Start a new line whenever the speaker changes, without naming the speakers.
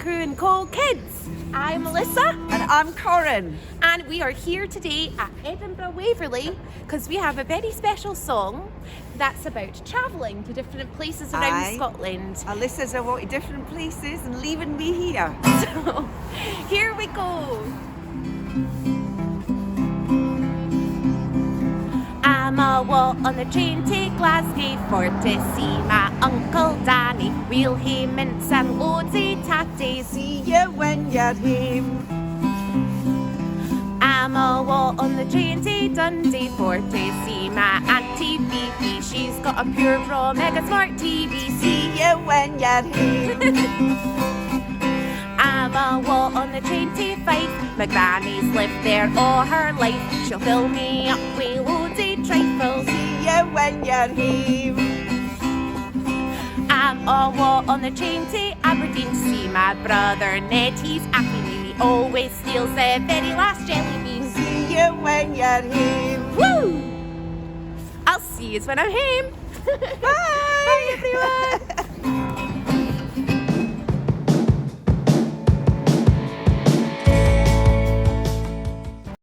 Crew and Co Kids. I'm Melissa.
And I'm Corin.
And we are here today at Edinburgh Waverley because we have a very special song that's about travelling to different places around Scotland.
Alyssa's about to different places and leaving me here.
So, here we go. I'm a walk on the train to Glasgow for to see my Uncle Danny. We'll hae mints and loads of tatties.
See you when you're home.
I'm a walk on the train to Dundee for to see my Auntie Phoebe. She's got a pure raw mega smart TV.
See you when you're home.
I'm a walk on the train to Fife. My granny's lived there all her life. She'll fill me up with loads of trifles.
See you when you're home.
I'm a walk on the train to Aberdeen to see my brother Ned. He's happy me. He always steals the very last jelly beans.
See you when you're home.
Woo! I'll see you when I'm home.
Bye.
Bye everyone.